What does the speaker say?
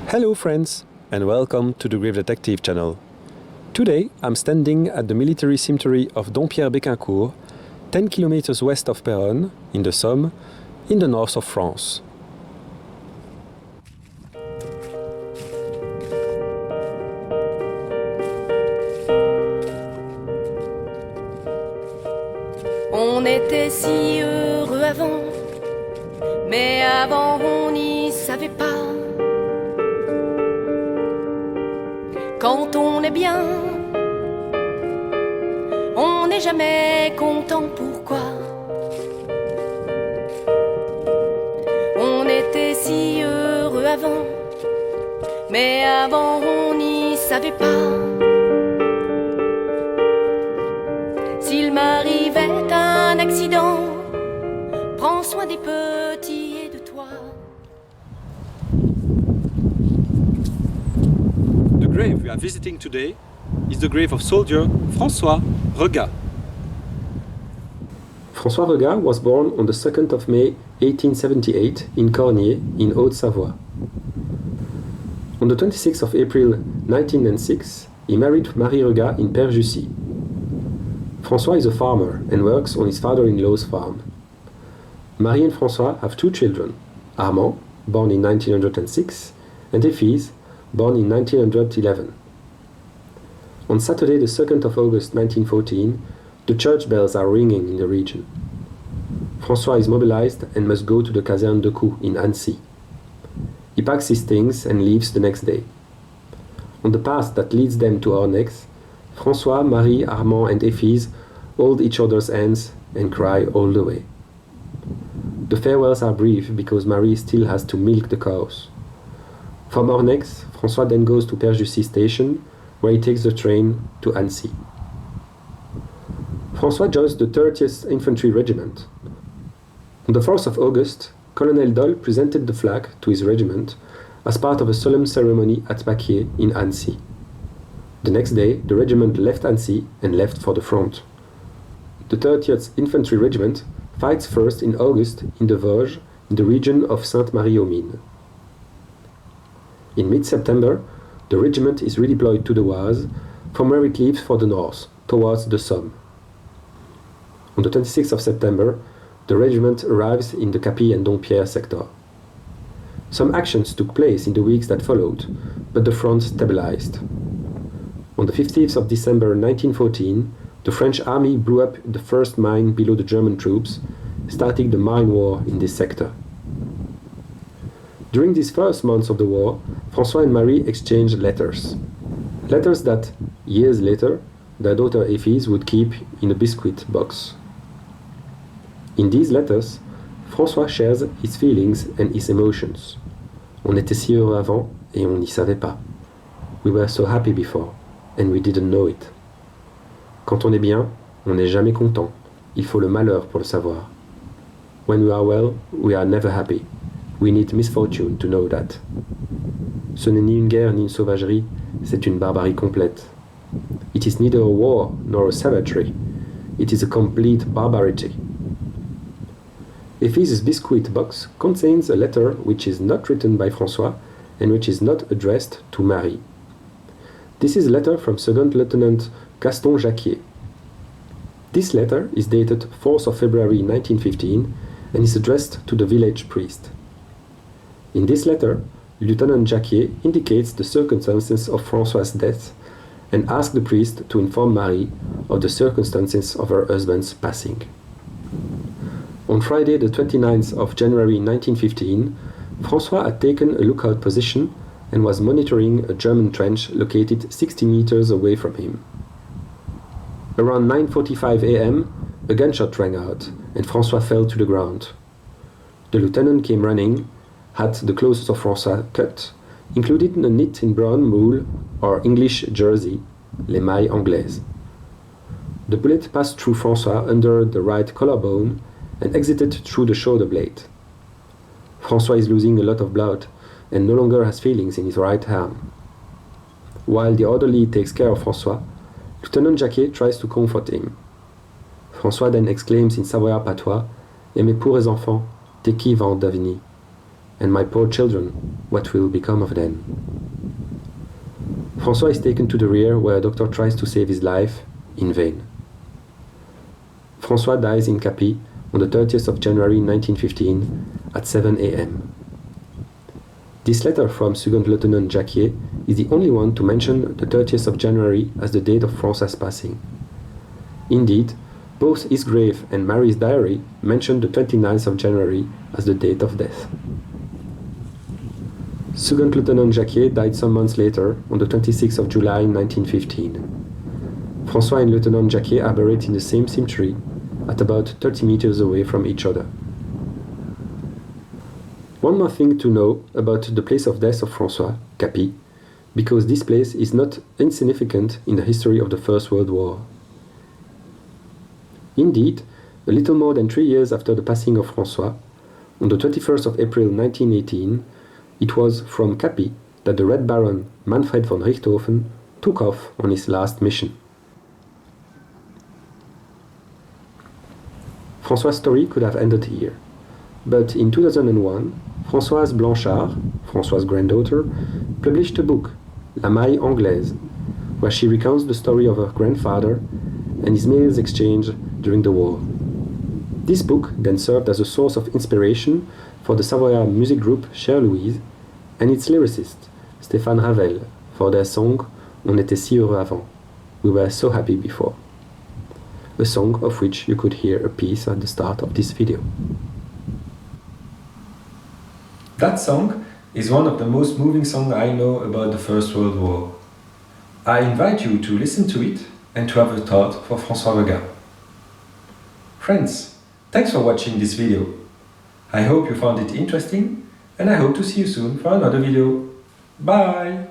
Hello friends, and welcome to the Grave Detective channel. Today I'm standing at the military cemetery of Dompierre-Béquincourt, 10 kilometers west of Péronne, in the Somme, in the north of France. On était si heureux avant, mais avant on n'y savait pas. Quand on est bien, on n'est jamais content, pourquoi? On était si heureux avant, mais avant on n'y savait pas. S'il m'arrivait un accident, prends soin des petits et de toi. The grave we are visiting today is the grave of soldier François Regat. François Regat was born on the 2nd of May 1878 in Cornier, in Haute-Savoie. On the 26th of April 1906, he married Marie Regat in Père-Jussy. François is a farmer and works on his father-in-law's farm. Marie and François have two children, Armand, born in 1906, and Éphise, born in 1911. On Saturday the 2nd of August 1914, the church bells are ringing in the region. François is mobilized and must go to the Caserne de Coups in Annecy. He packs his things and leaves the next day. On the path that leads them to Ornex, François, Marie, Armand and Éphise hold each other's hands and cry all the way. The farewells are brief because Marie still has to milk the cows. From Ornex, François then goes to Père-Jussy station, where he takes the train to Annecy. François joins the 30th Infantry Regiment. On the 4th of August, Colonel Dole presented the flag to his regiment as part of a solemn ceremony at Paquier in Annecy. The next day, the regiment left Annecy and left for the front. The 30th Infantry Regiment fights first in August in the Vosges, in the region of Sainte-Marie-aux-Mines. In mid-September, the regiment is redeployed to the Oise, from where it leaves for the north, towards the Somme. On the 26th of September, the regiment arrives in the Capy and Dompierre sector. Some actions took place in the weeks that followed, but the front stabilized. On the 15th of December 1914, the French army blew up the first mine below the German troops, starting the mine war in this sector. During these first months of the war, François and Marie exchanged letters. Letters that, years later, their daughter Éphise would keep in a biscuit box. In these letters, François shares his feelings and his emotions. On était si heureux avant et on n'y savait pas. We were so happy before, and we didn't know it. Quand on est bien, on n'est jamais content. Il faut le malheur pour le savoir. When we are well, we are never happy. We need misfortune to know that. Ce n'est ni une guerre ni une sauvagerie, c'est une barbarie complète. It is neither a war nor a savagery. It is a complete barbarity. Éphise's biscuit box contains a letter which is not written by François and which is not addressed to Marie. This is a letter from 2nd Lieutenant Gaston Jacquier. This letter is dated 4th of February 1915 and is addressed to the village priest. In this letter, Lieutenant Jacquier indicates the circumstances of François' death and asks the priest to inform Marie of the circumstances of her husband's passing. On Friday the 29th of January 1915, François had taken a lookout position and was monitoring a German trench located 60 meters away from him. Around 9:45 a.m., a gunshot rang out and François fell to the ground. The lieutenant came running, had the clothes of François cut, including a knit in brown moule or English jersey, les mailles anglaises. The bullet passed through François under the right collarbone and exited through the shoulder blade. François is losing a lot of blood and no longer has feelings in his right arm. While the orderly takes care of François, Lieutenant Jacquier tries to comfort him. François then exclaims in Savoyard patois, « Et mes pauvres enfants, de qui va en devenir? And my poor children, what will become of them?" François is taken to the rear where a doctor tries to save his life, in vain. François dies in Capi on the 30th of January 1915 at 7 a.m. This letter from Second Lieutenant Jacquier is the only one to mention the 30th of January as the date of François' passing. Indeed, both his grave and Marie's diary mention the 29th of January as the date of death. Second Lieutenant Jacquier died some months later, on the 26th of July 1915. François and Lieutenant Jacquier are buried in the same cemetery, at about 30 meters away from each other. One more thing to know about the place of death of François, Capi, because this place is not insignificant in the history of the First World War. Indeed, a little more than 3 years after the passing of François, on the 21st of April 1918, it was from Capi that the Red Baron Manfred von Richthofen took off on his last mission. François' story could have ended here, but in 2001, Françoise Blanchard, François' granddaughter, published a book, La Maille Anglaise, where she recounts the story of her grandfather and his mails exchange during the war. This book then served as a source of inspiration for the Savoyard music group Chère Louise and its lyricist, Stéphane Ravel, for their song On était si heureux avant, We were so happy before, a song of which you could hear a piece at the start of this video. That song is one of the most moving songs I know about the First World War. I invite you to listen to it and to have a thought for François Regat. Friends, thanks for watching this video. I hope you found it interesting and I hope to see you soon for another video. Bye!